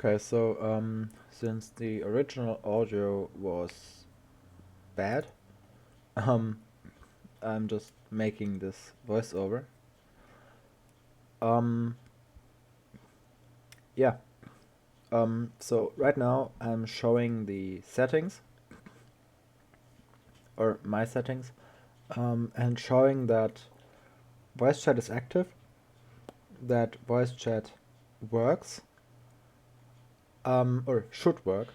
Okay, so since the original audio was bad, um, I'm just making this voiceover. Um, yeah. So right now I'm showing the settings or my settings, and showing that voice chat is active, that voice chat works, or should work,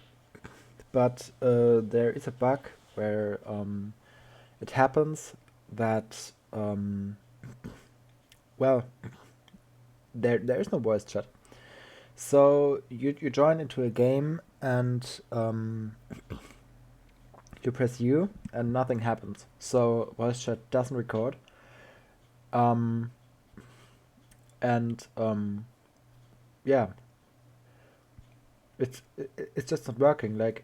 but there is a bug where it happens that well, there is no voice chat. So you join into a game and you press U and nothing happens. So voice chat doesn't record. Um, and yeah, it's just not working. Like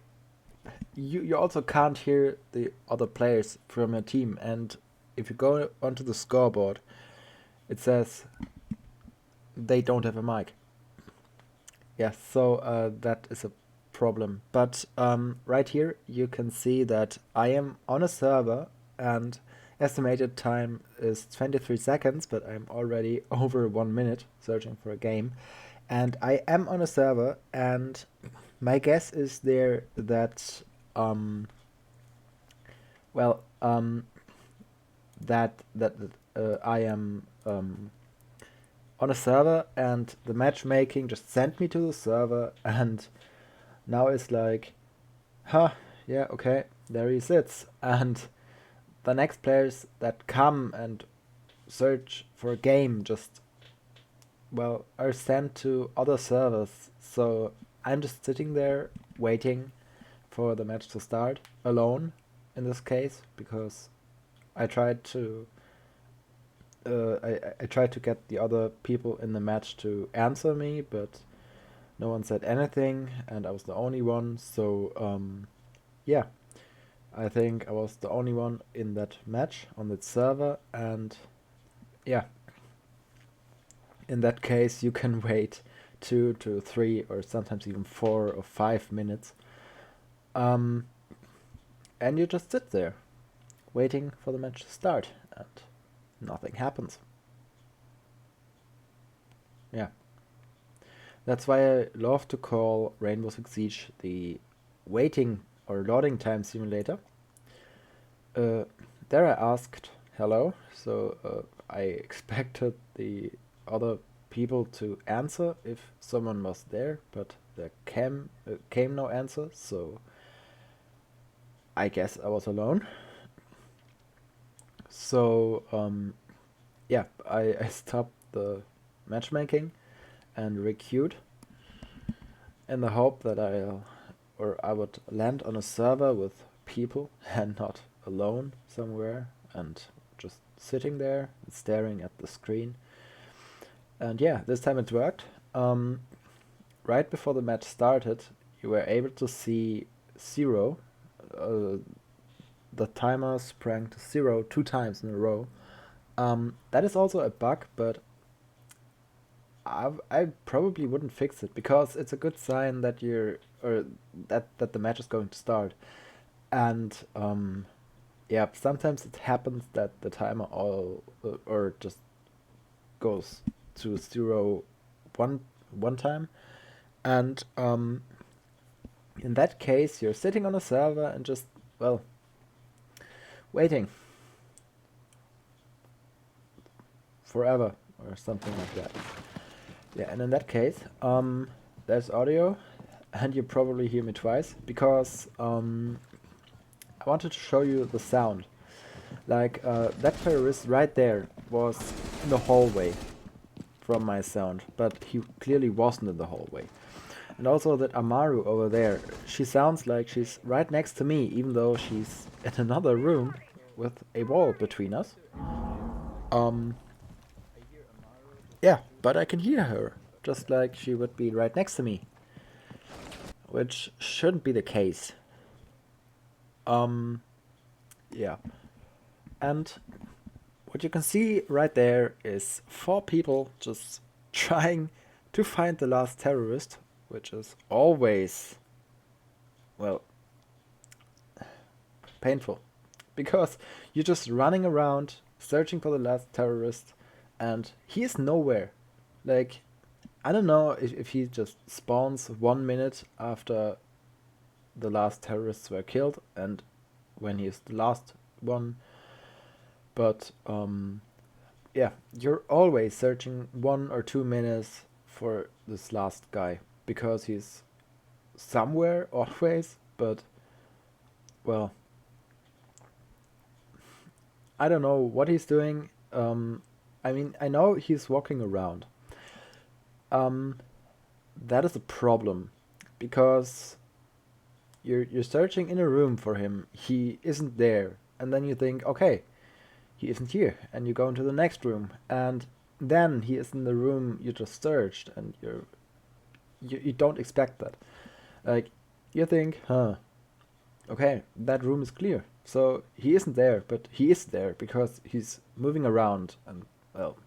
you also can't hear the other players from your team. And if you go onto the scoreboard, it says they don't have a mic. Yeah, so that is a problem. But right here you can see that I am on a server and estimated time is 23 seconds, but I'm already over 1 minute searching for a game. And I am on a server, and my guess is there that well that I am on a server, and the matchmaking just sent me to the server, and now it's like, huh, yeah, okay, there he sits. And the next players that come and search for a game just, well, are sent to other servers. So I'm just sitting there waiting for the match to start alone in this case, because I tried to I tried to get the other people in the match to answer me, but no one said anything, and I was the only one. So yeah, I think I was the only one in that match on that server, and yeah, in that case, you can wait 2 to 3 or sometimes even 4 or 5 minutes, um, and you just sit there waiting for the match to start, and nothing happens. Yeah, that's why I love to call Rainbow Six Siege the waiting or loading time simulator. Uh, there I asked hello, so I expected the other people to answer if someone was there, but there came no answer, so I guess I was alone. So yeah, I stopped the matchmaking and requeued in the hope that I would land on a server with people and not alone somewhere and just sitting there and staring at the screen. And yeah, this time it worked. Right before the match started, you were able to see zero. Uh, the timer sprang to 0 2 times in a row. That is also a bug, but I probably wouldn't fix it because it's a good sign that that the match is going to start. And yeah, sometimes it happens that the timer all or just goes to 0 one time, and in that case you're sitting on a server and just, well, waiting forever or something like that. Yeah, and in that case, there's audio, and you probably hear me twice because I wanted to show you the sound. Like that terrorist right there was in the hallway from my sound, but he clearly wasn't in the hallway. And also that Amaru over there, she sounds like she's right next to me, even though she's in another room with a wall between us. Um, yeah, but I can hear her, just like she would be right next to me, which shouldn't be the case. Um, yeah. And what you can see right there is 4 people just trying to find the last terrorist which is always, well, painful. Because you're just running around, searching for the last terrorist, and he is nowhere. Like, I don't know if he just spawns 1 minute after the last terrorists were killed, and when he is the last one. But, yeah, you're always searching 1 or 2 minutes for this last guy, because he's somewhere always, but, well, I don't know what he's doing. I mean, I know he's walking around. Um, that is a problem, because you're searching in a room for him. He isn't there, and then you think, okay, he isn't here, and you go into the next room, and then he is in the room you just searched, and you don't expect that. Like, you think, huh, okay, that room is clear. So he isn't there, but he is there because he's moving around. And, well,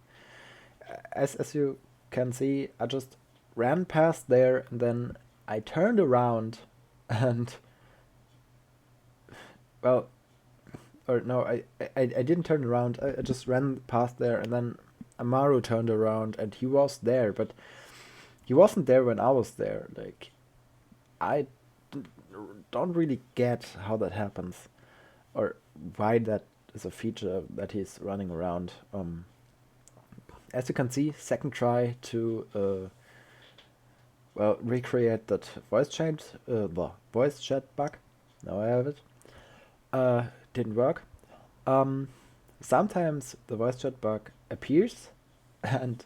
as you can see, I just ran past there, and then I turned around and, well, or no, I didn't turn around. I just ran past there, and then Amaru turned around, and he was there, but he wasn't there when I was there. Like, I don't really get how that happens, or why that is a feature that he's running around. As you can see, second try to well, recreate that voice chat bug. Now I have it. Didn't work. Sometimes the voice chat bug appears and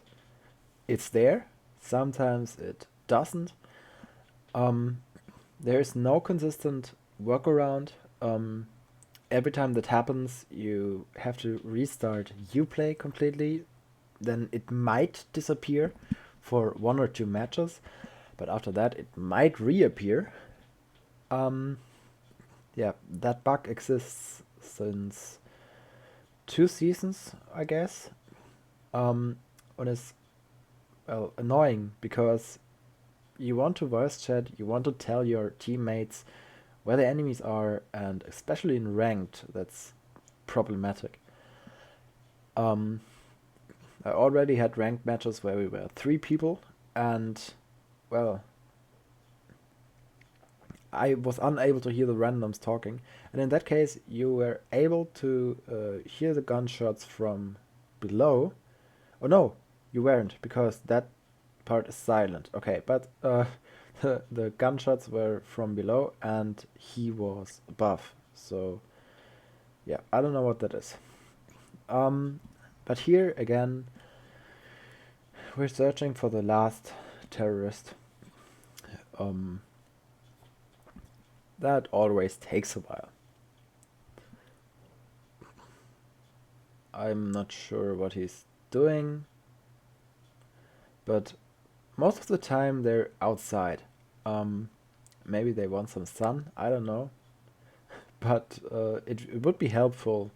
it's there. Sometimes it doesn't. There is no consistent workaround. Every time that happens, you have to restart Uplay completely. Then it might disappear for 1 or 2 matches, but after that it might reappear. Yeah, that bug exists since 2 seasons, I guess. And it's, well, annoying because you want to voice chat, you want to tell your teammates where the enemies are, and especially in ranked, that's problematic. I already had ranked matches where we were 3 people, and, well, I was unable to hear the randoms talking, and in that case you were able to hear the gunshots from below. Oh no, you weren't, because that part is silent. Okay, but the gunshots were from below and he was above. So yeah, I don't know what that is. But here again, we're searching for the last terrorist. That always takes a while. I'm not sure what he's doing, but most of the time they're outside. Maybe they want some sun, I don't know. But it would be helpful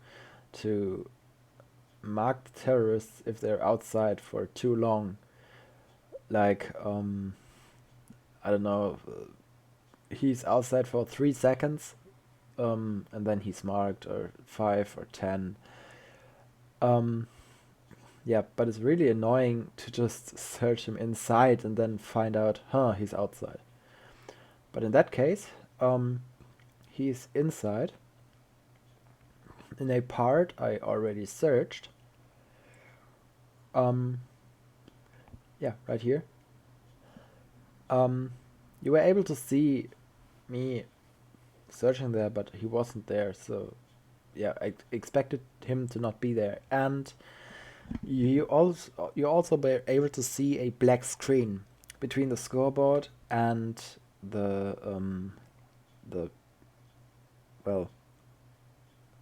to mark the terrorists if they're outside for too long. Like, I don't know, he's outside for 3 seconds, and then he's marked, or 5 or 10. Yeah, but it's really annoying to just search him inside and then find out, huh, he's outside. But in that case, he's inside in a part I already searched. Yeah, right here. You were able to see me searching there, but he wasn't there, so yeah, I expected him to not be there. And you also were able to see a black screen between the scoreboard and the well,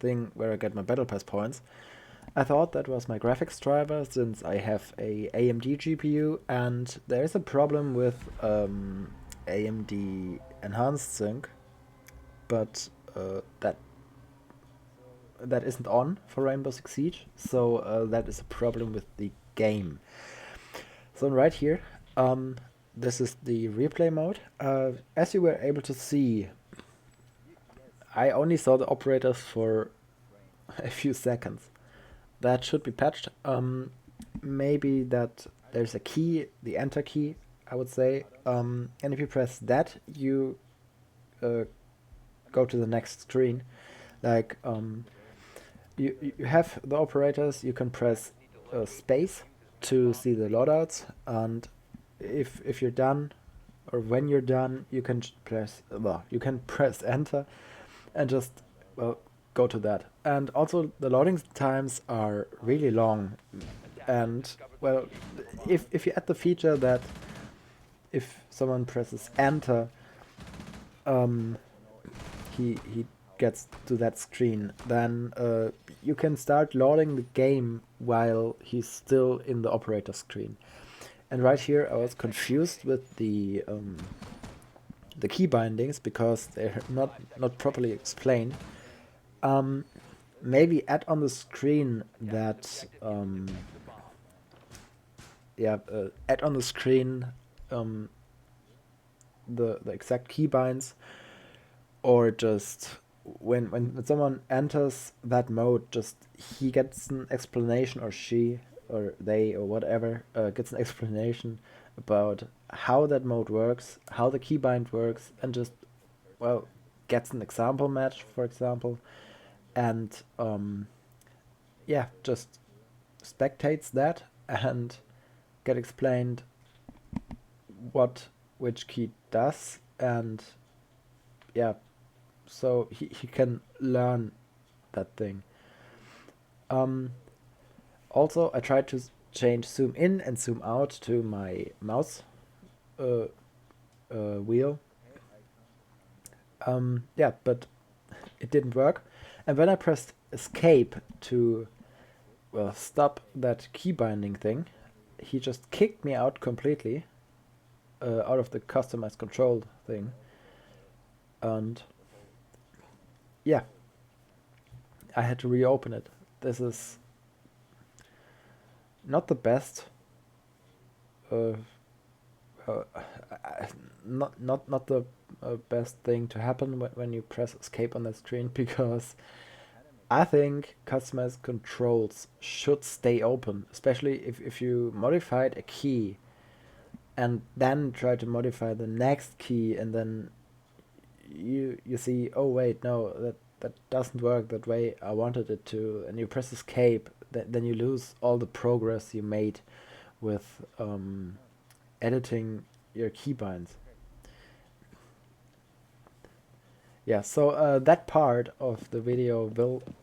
thing where I get my battle pass points. I thought that was my graphics driver, since I have a AMD GPU, and there is a problem with AMD enhanced sync, but that isn't on for Rainbow Six Siege, so that is a problem with the game. So right here, this is the replay mode. As you were able to see, I only saw the operators for a few seconds. That should be patched. Maybe that there's a key, the enter key, I would say. And if you press that, you go to the next screen. Like you have the operators. You can press space to see the loadouts, and if you're done, or when you're done, you can press enter, and just go to that. And also the loading times are really long, and well, if you add the feature that if someone presses enter, he gets to that screen, then you can start loading the game while he's still in the operator screen. And right here I was confused with the key bindings because they're not properly explained. Maybe add on the screen that add on the screen the exact keybinds, or just when someone enters that mode, just he gets an explanation, or she or they or whatever gets an explanation about how that mode works, how the keybind works, and just gets an example match, for example, and just spectates that and get explained which key does, and so he can learn that thing. Also, I tried to change zoom in and zoom out to my mouse wheel. But it didn't work. And when I pressed escape to stop that key binding thing, he just kicked me out completely out of the customized control thing. And I had to reopen it. This is not the best. Not the best thing to happen when you press escape on the screen, because I think customized controls should stay open, especially if you modified a key and then try to modify the next key, and then you see, oh wait, no, that doesn't work that way I wanted it to, and you press escape, then you lose all the progress you made with editing your keybinds. So that part of the video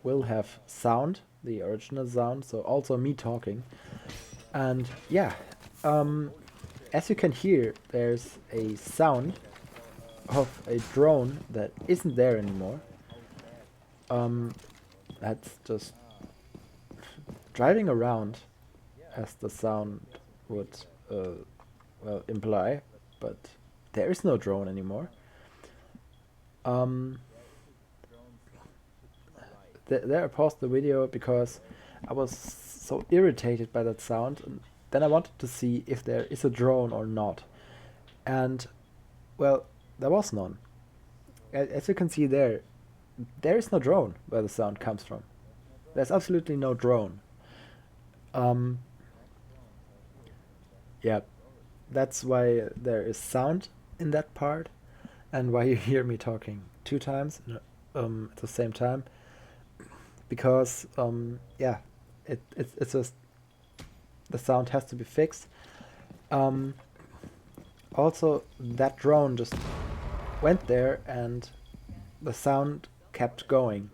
will have sound, the original sound, so also me talking. And as you can hear, there's a sound of a drone that isn't there anymore. That's just driving around, as the sound would imply, but there is no drone anymore. There I paused the video because I was so irritated by that sound, and then I wanted to see if there is a drone or not. And there was none. As you can see there is no drone where the sound comes from. There's absolutely no drone. That's why there is sound in that part, and why you hear me talking 2 times at the same time, because it's just the sound has to be fixed. Also, that drone just went there and the sound kept going.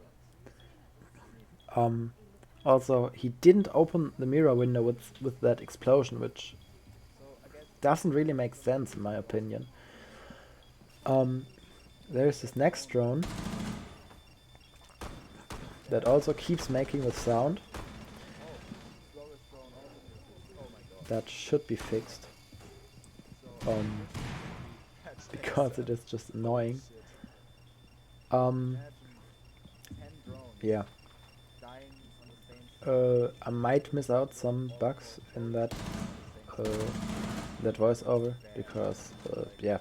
Also, he didn't open the mirror window with that explosion, which doesn't really make sense in my opinion. There's this next drone that also keeps making the sound. That should be fixed. Because it is just annoying. I might miss out some bugs in that that voiceover because yeah,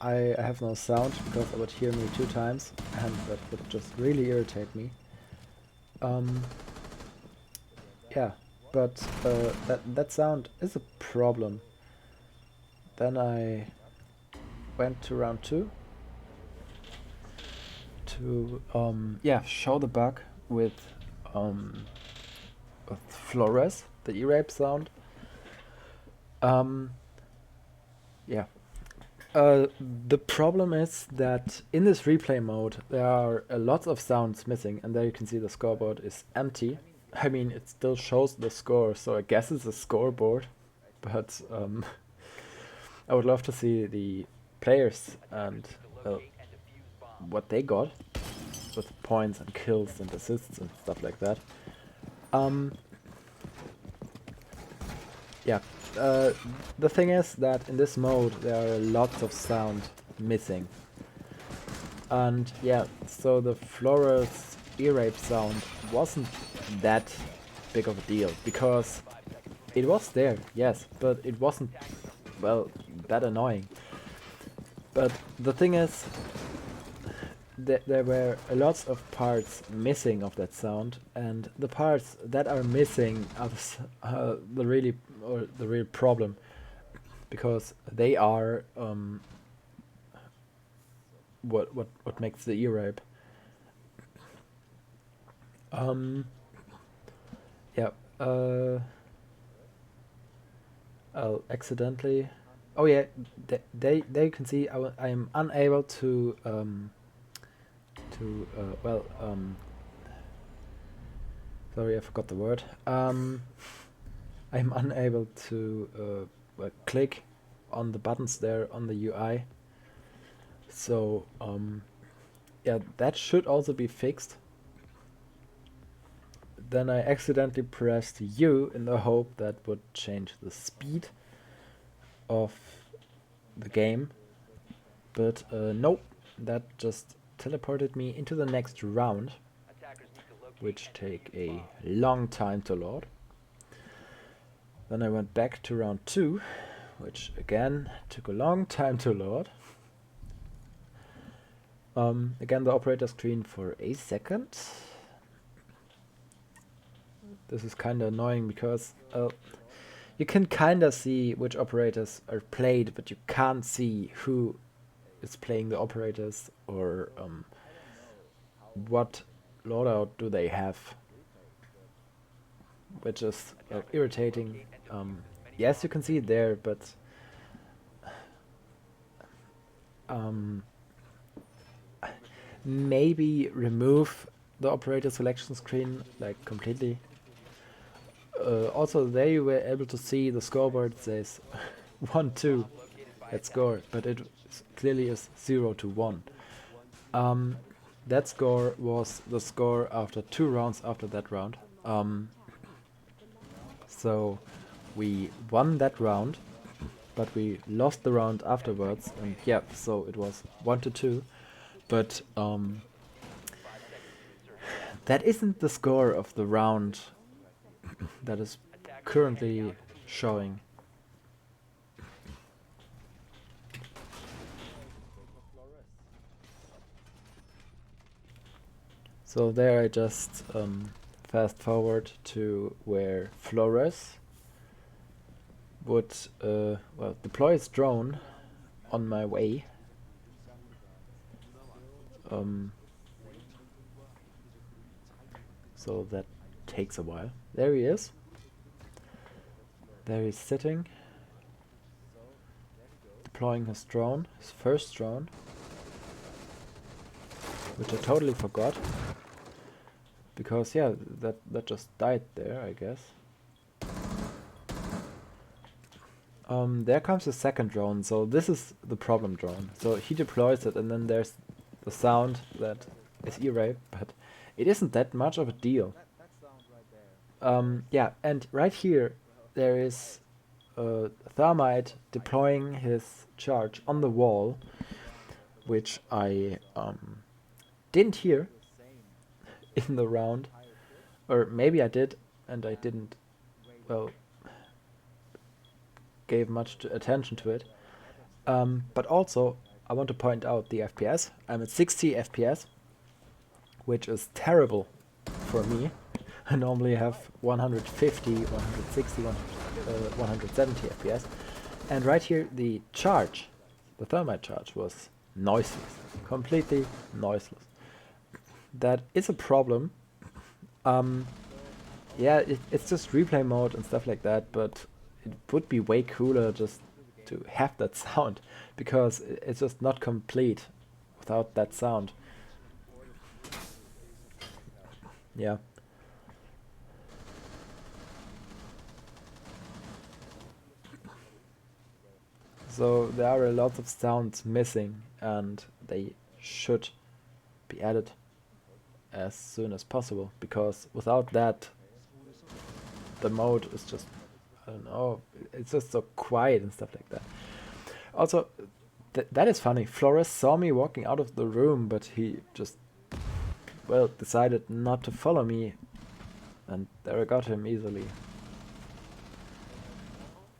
I have no sound because I would hear me 2 times and that would just really irritate me. Um, yeah, but that sound is a problem. Then I went to round 2 to yeah, show the bug with um, Flores, the E-rape sound. Yeah. The problem is that in this replay mode there are lots of sounds missing, and there you can see the scoreboard is empty. I mean, it still shows the score, so I guess it's a scoreboard, but I would love to see the players and what they got with points and kills and assists and stuff like that. Yeah, the thing is that in this mode there are lots of sound missing. And yeah, so the Flores E-rape sound wasn't that big of a deal, because it was there, yes, but it wasn't, well, that annoying. But the thing is, there were lots of parts missing of that sound, and the parts that are missing are the real problem, because they are what makes the E-rape. Yeah. I'll accidentally. Oh yeah, they can see I am unable to well sorry, I forgot the word. I'm unable to click on the buttons there on the UI. So yeah, that should also be fixed. Then I accidentally pressed U in the hope that would change the speed of the game, but nope, that just teleported me into the next round, which take a long time to load. Then I went back to round 2, which again took a long time to load. Again, the operator screen for a second. This is kind of annoying because you can kind of see which operators are played, but you can't see who is playing the operators, or what loadout do they have, which is irritating. Yes, you can see it there, but maybe remove the operator selection screen like completely. Also, there you were able to see the scoreboard says 1-2 at score, but it clearly is 0-1. That score was the score after 2 rounds after that round. So we won that round, but we lost the round afterwards, and yeah, so it was 1-2. But that isn't the score of the round that is currently showing. So there I just fast forward to where Flores would well, deploy his drone on my way. So that takes a while. There he is. There he's sitting, deploying his drone, his first drone, which I totally forgot, because yeah, that just died there, I guess. There comes the second drone, so this is the problem drone. So he deploys it, and then there's the sound that is E-rape, but it isn't that much of a deal. Yeah, and right here there is Thermite deploying his charge on the wall, which I didn't hear in the round, or maybe I did and I didn't, well, gave much attention to it. But also, I want to point out the FPS. I'm at 60 FPS, which is terrible for me. I normally have 150, 160, 170 FPS. And right here, the thermite charge was noiseless, completely noiseless. That is a problem. Yeah, it's just replay mode and stuff like that, but it would be way cooler just to have that sound, because it's just not complete without that sound. Yeah. So there are a lot of sounds missing, and they should be added as soon as possible, because without that, the mode is just, I don't know, it's just so quiet and stuff like that. Also, that is funny. Flores saw me walking out of the room, but he just, well, decided not to follow me, and there I got him easily.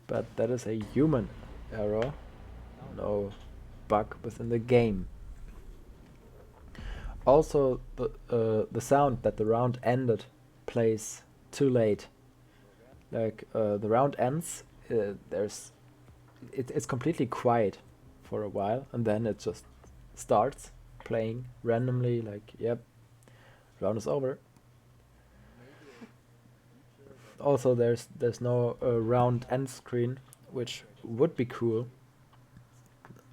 But that is a human error, no bug within the game. Also, the sound that the round ended plays too late. Like the round ends, it's completely quiet for a while, and then it just starts playing randomly. Like, yep, round is over. Also, there's no round end screen, which would be cool,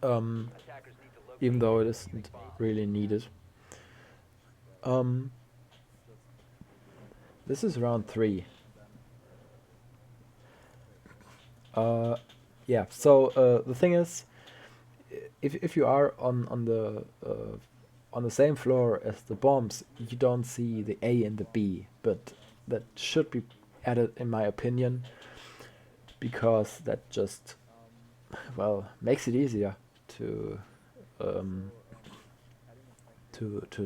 even though it isn't really needed. This is round 3. Yeah. So the thing is, if you are on the same floor as the bombs, you don't see the A and the B, but that should be added, in my opinion, because that just, well, makes it easier to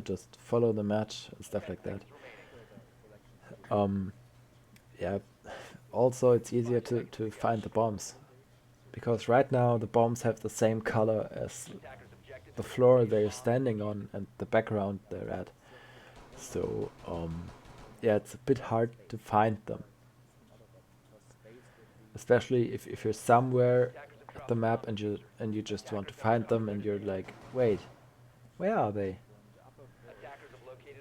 just follow the match and stuff like that. Yeah. Also, it's easier to find the bombs, because right now the bombs have the same color as the floor they're standing on and the background they're at. So yeah, it's a bit hard to find them, especially if you're somewhere at the map and you just want to find them, and you're like, wait, where are they?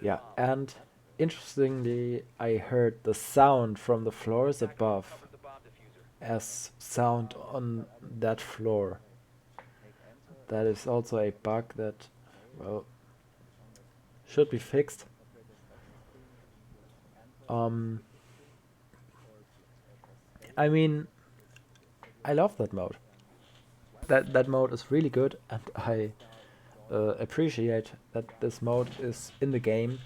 Yeah. And interestingly, I heard the sound from the floors above as sound on that floor. That is also a bug that, well, should be fixed. I mean, I love that mode. That mode is really good, and I appreciate that this mode is in the game.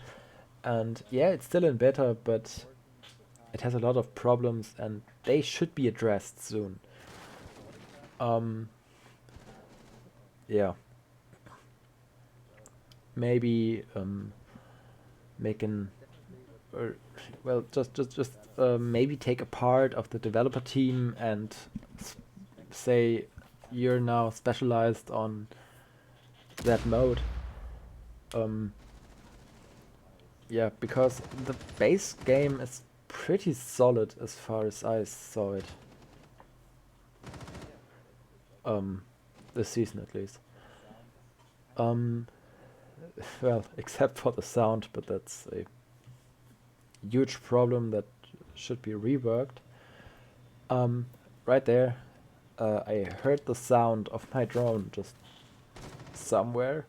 And yeah, it's still in beta, but it has a lot of problems, and they should be addressed soon. Yeah. Maybe making, or well, just maybe take a part of the developer team and say you're now specialized on that mode. Yeah, because the base game is pretty solid as far as I saw it. This season at least. Well, except for the sound, but that's a huge problem that should be reworked. Right there, I heard the sound of my drone just somewhere.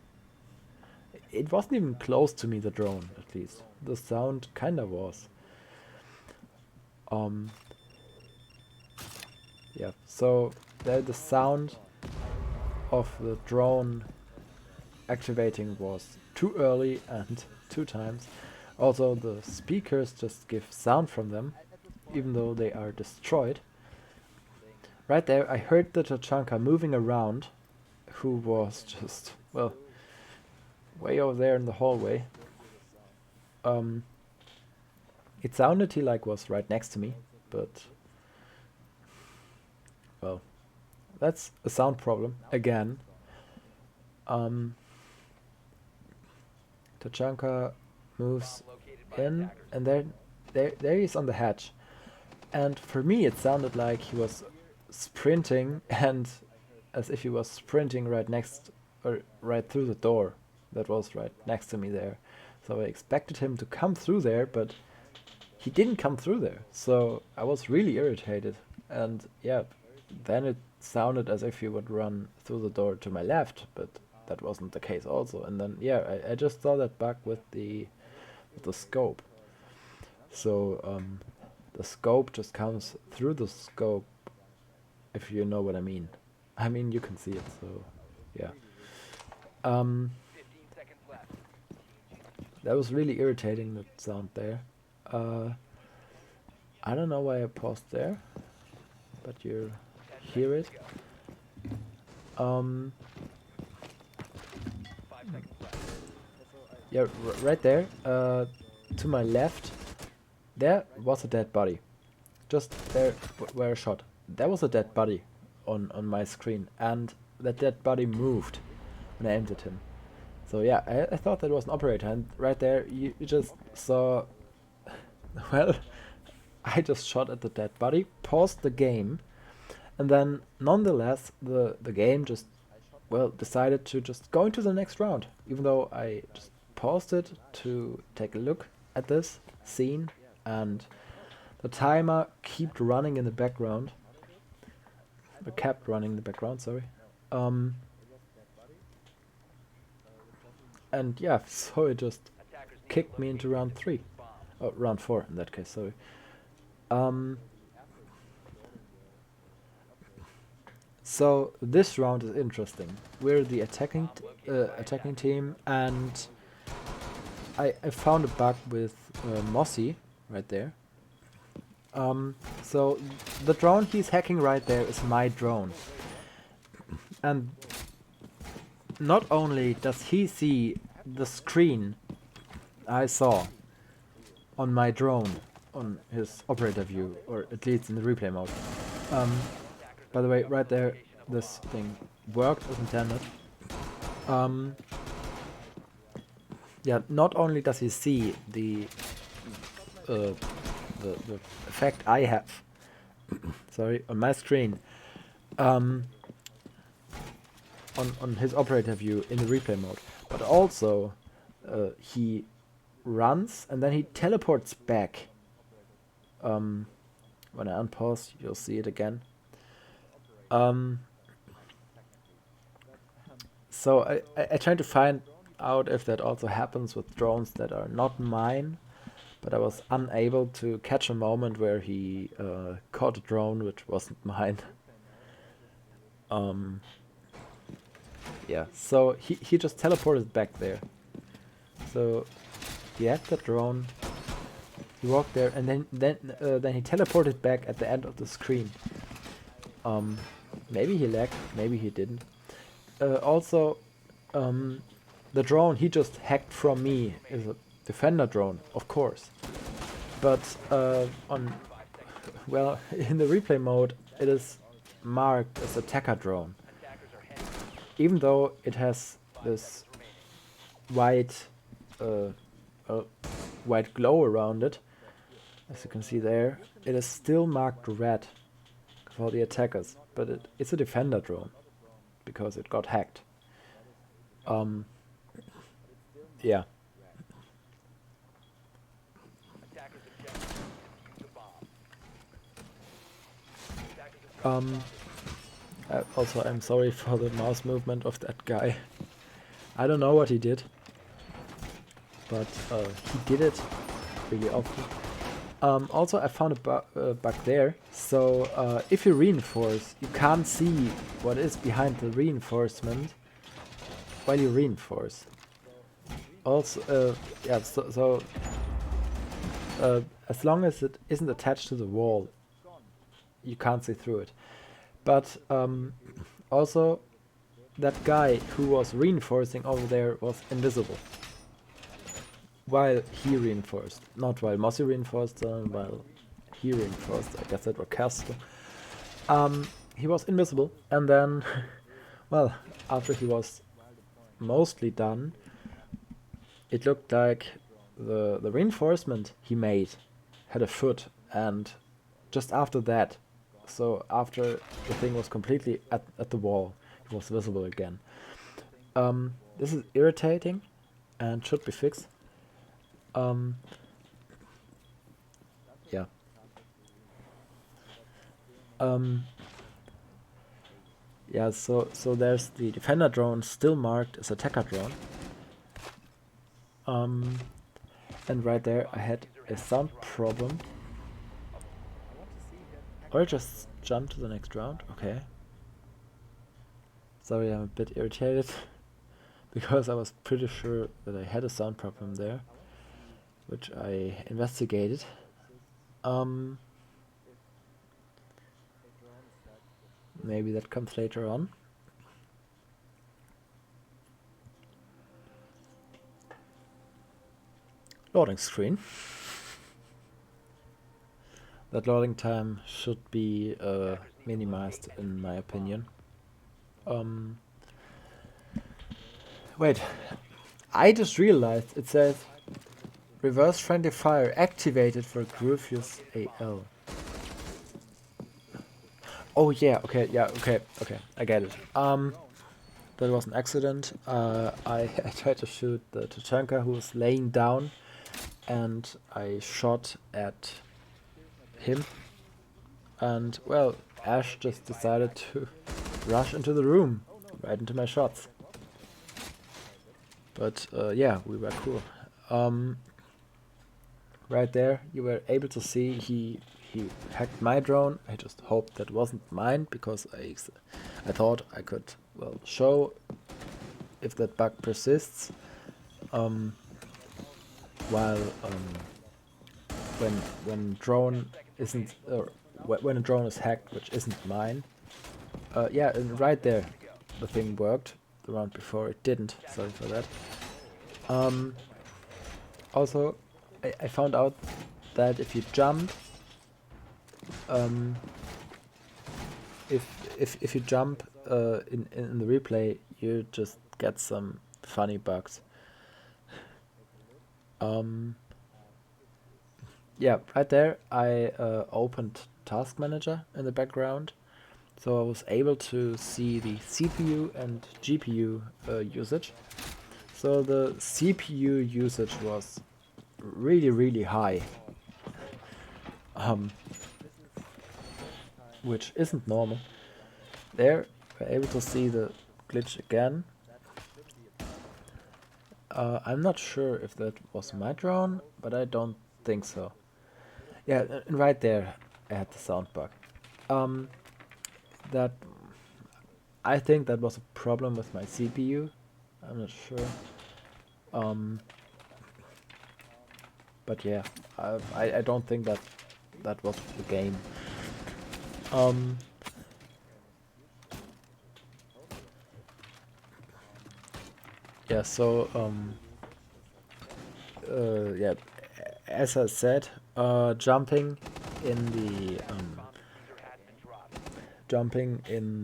It wasn't even close to me, the drone, at least. The sound kinda was. Yeah, so the sound of the drone activating was too early and 2 times. Also, the speakers just give sound from them, even though they are destroyed. Right there, I heard the Tachanka moving around, who was just, well, way over there in the hallway. It sounded he like was right next to me, but, well, that's a sound problem again. Tachanka moves in, and there he is on the hatch. And for me, it sounded like he was sprinting, and as if he was sprinting right next, or right through the door that was right next to me there. So I expected him to come through there, but he didn't come through there. So I was really irritated. And yeah, then it sounded as if he would run through the door to my left, but that wasn't the case also. And then yeah, I just saw that bug with the scope. So the scope just comes through the scope, if you know what I mean. I mean, you can see it, so yeah. That was really irritating, that sound there. I don't know why I paused there, but you hear it. Yeah, right there, to my left, there was a dead body. Just there where I shot. There was a dead body on my screen, and that dead body moved when I aimed at him. So yeah, I thought that was an operator, and right there you just saw, well, I just shot at the dead body, paused the game, and then nonetheless the game just, well, decided to just go into the next round, even though I just paused it to take a look at this scene, and the timer kept running in the background. It kept running in the background, sorry. And yeah, so it just kicked me into round 3. Oh, round 4 in that case, sorry. So this round is interesting. We're the attacking team, and I found a bug with Mossy right there. So the drone he's hacking right there is my drone, and not only does he see the screen I saw on my drone on his operator view, or at least in the replay mode. By the way, right there, this thing worked as intended. Yeah, not only does he see the effect I have, sorry, on my screen, on his operator view in the replay mode, but also he runs and then he teleports back. When I unpause, you'll see it again. So I tried to find out if that also happens with drones that are not mine, but I was unable to catch a moment where he caught a drone which wasn't mine. Yeah, so he just teleported back there. So he had the drone, he walked there, and then he teleported back at the end of the screen. Maybe he lagged, maybe he didn't. Also, the drone he just hacked from me is a defender drone, of course. But well, in the replay mode, it is marked as attacker drone, even though it has this white white glow around it. As you can see there, it is still marked red for the attackers, but it's a defender drone because it got hacked. Yeah. Also, I'm sorry for the mouse movement of that guy. I don't know what he did, but he did it really often. Also, I found a bug there. So if you reinforce, you can't see what is behind the reinforcement while you reinforce. Also, yeah. So as long as it isn't attached to the wall, you can't see through it. But also, that guy who was reinforcing over there was invisible while he reinforced, not while Mossy reinforced, while he reinforced. I guess that was Castro. he was invisible, and then, well, after he was mostly done, it looked like the reinforcement he made had a foot, and just after that, so after the thing was completely at the wall, it was visible again. This is irritating and should be fixed. Um, yeah. Um, yeah, so there's the defender drone still marked as attacker drone. And right there I had a sound problem. Or I just jump to the next round? Okay. Sorry, I'm a bit irritated because I was pretty sure that I had a sound problem there, which I investigated. Maybe that comes later on. Loading screen. That loading time should be minimized in my opinion. Wait, I just realized it says reverse friendly fire activated for Gruffius AL. Oh yeah, okay, I get it. That was an accident. I tried to shoot the Tachanka who was laying down, and I shot at him. And well, Ash just decided to rush into the room, right into my shots. But yeah, we were cool. Right there, you were able to see he hacked my drone. I just hoped that wasn't mine because I thought I could show if that bug persists. While when drone isn't when a drone is hacked, which isn't mine. Yeah, and right there, the thing worked. The round before it didn't. Sorry for that. Also, I found out that if you jump, if you jump in the replay, you just get some funny bugs. Yeah, right there I opened Task Manager in the background, so I was able to see the CPU and GPU usage. So the CPU usage was really high, which isn't normal. There, we're able to see the glitch again. I'm not sure if that was my drone, but I don't think so. Yeah, and right there I had the sound bug. That I think that was a problem with my CPU. I'm not sure. But yeah, I don't think that was the game. Yeah, so yeah, as I said, jumping in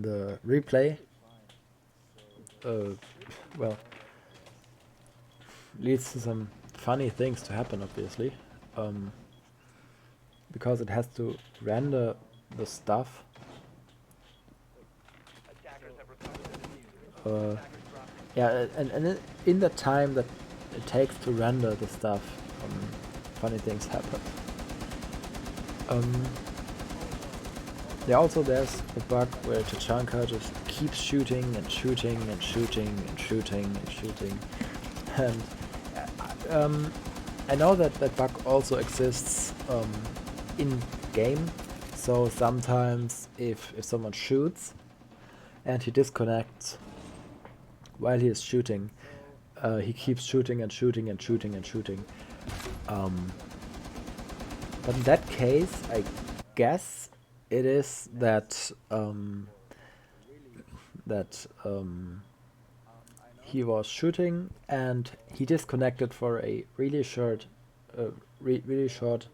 the replay, well, leads to some funny things to happen, obviously, because it has to render the stuff. Yeah, and in the time that it takes to render the stuff, funny things happen. Yeah, also there's a bug where Tachanka just keeps shooting and shooting and shooting and shooting and shooting. And I know that that bug also exists in game. So sometimes if someone shoots and he disconnects while he is shooting, he keeps shooting and shooting and shooting and shooting. But in that case, I guess it is that he was shooting and he disconnected for a really short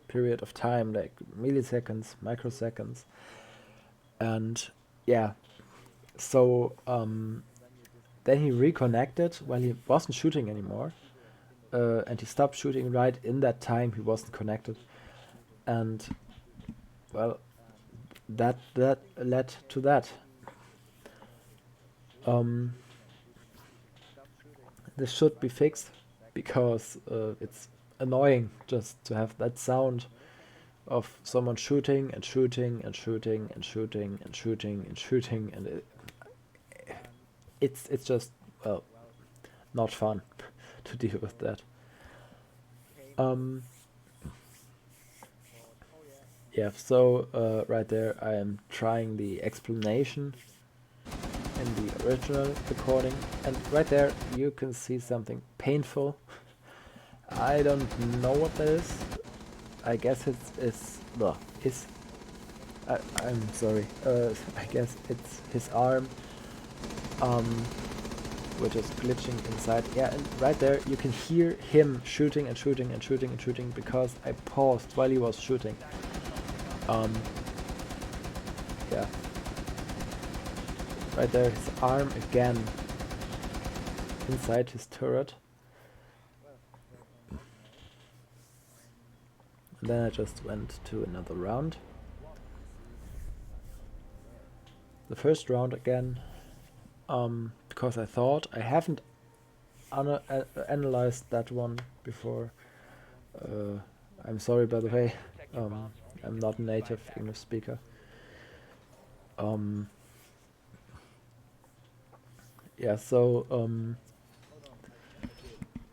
period of time, like milliseconds, microseconds, and yeah, so then he reconnected while he wasn't shooting anymore, and he stopped shooting right in that time he wasn't connected, and well, that led to that. Um, this should be fixed because it's annoying just to have that sound of someone shooting and shooting and shooting and shooting and shooting and shooting, and it's just, well, not fun to deal with that. Um, yeah, so right there I am trying the explanation in the original recording, and right there you can see something painful. I don't know what that is. I guess it's no, is I'm sorry. I guess it's his arm, um, which is glitching inside. Yeah, and right there you can hear him shooting and shooting and shooting and shooting because I paused while he was shooting. Um, yeah, right there his arm again inside his turret. And then I just went to another round. The first round again, because I thought I haven't analyzed that one before. I'm sorry, by the way. I'm not a native English speaker. Yeah, so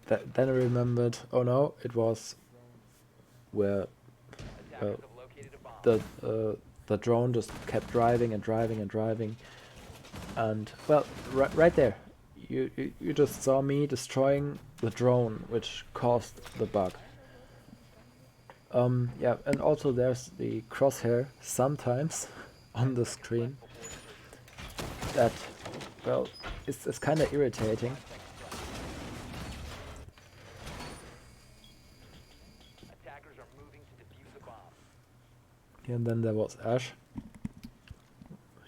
then I remembered. Oh no, it was where uh, the the drone just kept driving and driving and driving, and well, right there, you just saw me destroying the drone, which caused the bug. Yeah, and also there's the crosshair sometimes on the screen that, well, it's kind of irritating. And then there was Ash.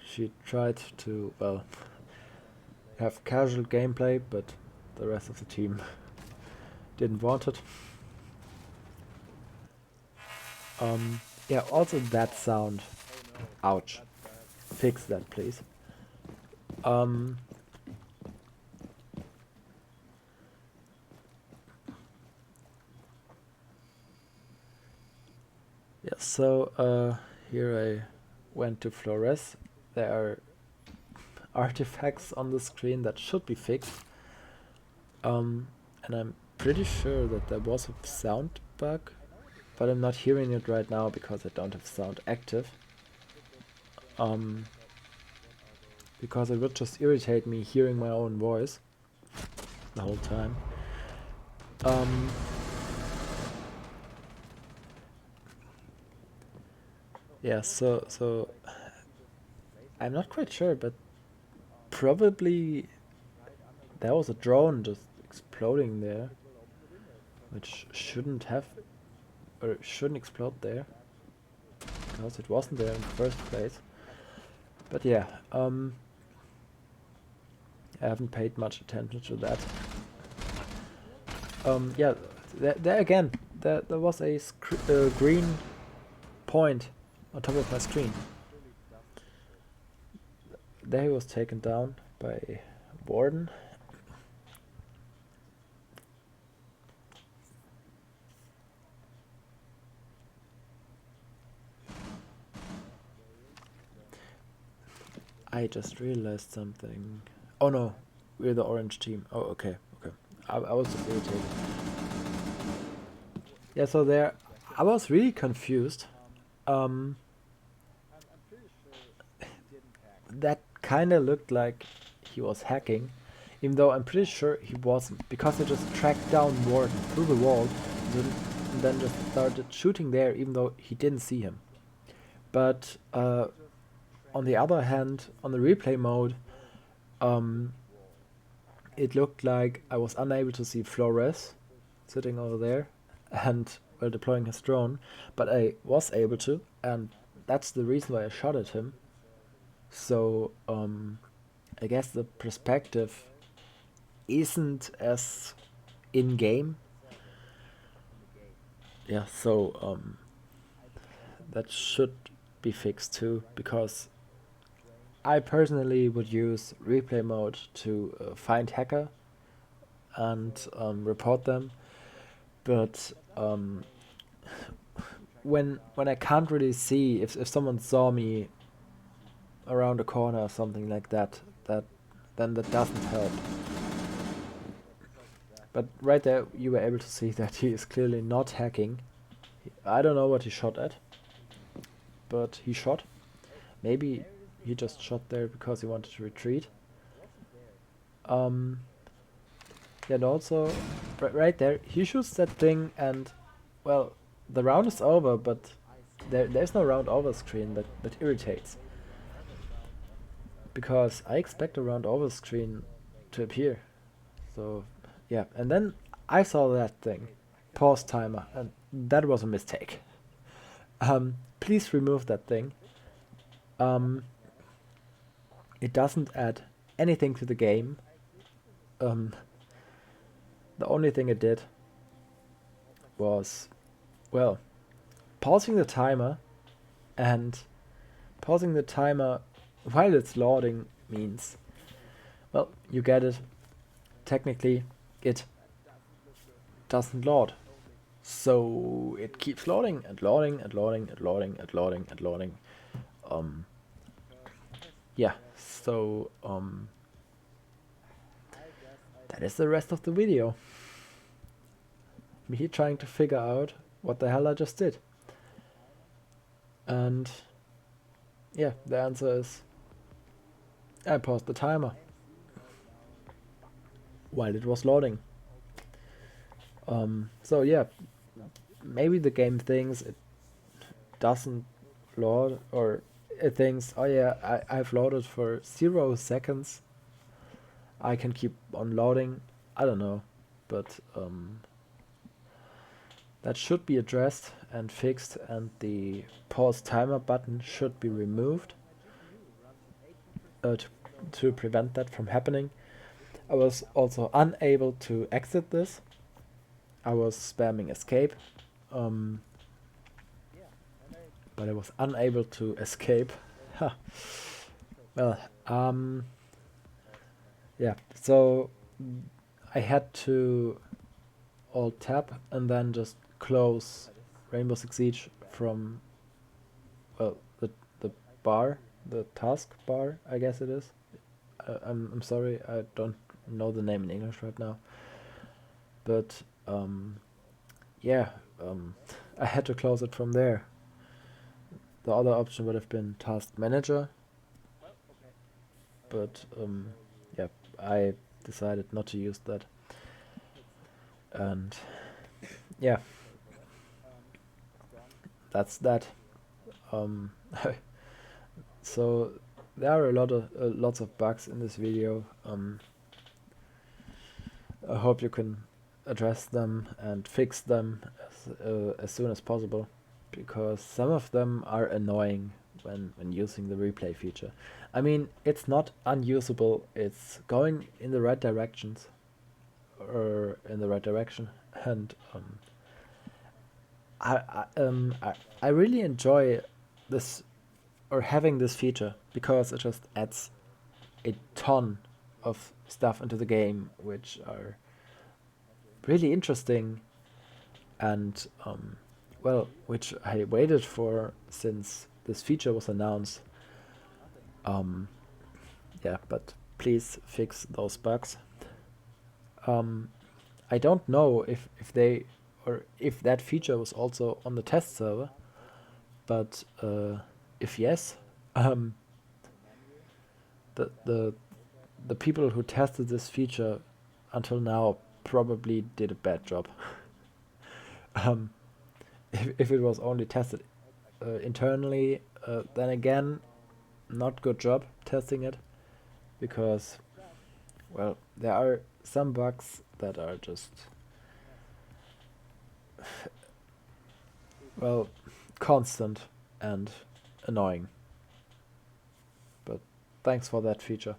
She tried to, well, have casual gameplay, but the rest of the team didn't want it. Yeah, also that sound. Ouch. Fix that, please. Yeah, so here I went to Flores. There are artifacts on the screen that should be fixed. And I'm pretty sure that there was a sound bug, but I'm not hearing it right now because I don't have sound active. Because it would just irritate me hearing my own voice the whole time. Yeah, so I'm not quite sure, but probably there was a drone just exploding there, which shouldn't have, or shouldn't explode there, because it wasn't there in the first place. But yeah, I haven't paid much attention to that. Yeah, there again, there was a green point on top of my screen. There he was taken down by Warden. I just realized something. Oh no, we're the orange team. Oh, okay. I was just irritated. Yeah, so there, I was really confused. That kind of looked like he was hacking, even though I'm pretty sure he wasn't, because he just tracked down Warden through the wall, and then just started shooting there, even though he didn't see him. But on the other hand, on the replay mode, it looked like I was unable to see Flores sitting over there and while deploying his drone, but I was able to, and that's the reason why I shot at him. So I guess the perspective isn't as in game. Yeah, so that should be fixed too, because I personally would use replay mode to find hacker and report them, but when I can't really see if someone saw me around a corner or something like that, then that doesn't help. But right there, you were able to see that he is clearly not hacking. I don't know what he shot at, but he shot. Maybe he just shot there because he wanted to retreat. Yeah, and also, right there, he shoots that thing, and well, the round is over, but there's no round over screen. That irritates, because I expect a round over screen to appear. So yeah, and then I saw that thing, pause timer, and that was a mistake. Please remove that thing. Um, it doesn't add anything to the game. Um, the only thing it did was, well, pausing the timer, and pausing the timer while it's loading means, well, you get it. Technically, it doesn't load. So it keeps loading and loading and loading and loading and loading and loading. Yeah, so that is the rest of the video. Me trying to figure out what the hell I just did. And yeah, the answer is I paused the timer while it was loading. So yeah, maybe the game thinks it doesn't load, or it thinks, oh yeah, I've loaded for 0 seconds. I can keep on loading. I don't know, but that should be addressed and fixed, and the pause timer button should be removed to prevent that from happening. I was also unable to exit this. I was spamming escape, but I was unable to escape. Well, yeah, so I had to alt tab and then just close Rainbow Six Siege from, well, the bar, the task bar, I guess it is. I'm sorry, I don't know the name in English right now. But yeah, I had to close it from there. The other option would have been Task Manager, but yeah, I decided not to use that. And yeah, that's that. So there are lots of bugs in this video. I hope you can address them and fix them as soon as possible, because some of them are annoying when using the replay feature. I mean, it's not unusable, it's going in the right directions, or in the right direction, and I really enjoy this, or having this feature, because it just adds a ton of stuff into the game which are really interesting, and well, which I waited for since this feature was announced. Yeah, but please fix those bugs. I don't know if they, or if that feature was also on the test server, but if yes, the the people who tested this feature until now probably did a bad job. um, if it was only tested internally, then again, not good job testing it, because, well, there are some bugs that are just, well, constant and annoying. But Thanks for that feature.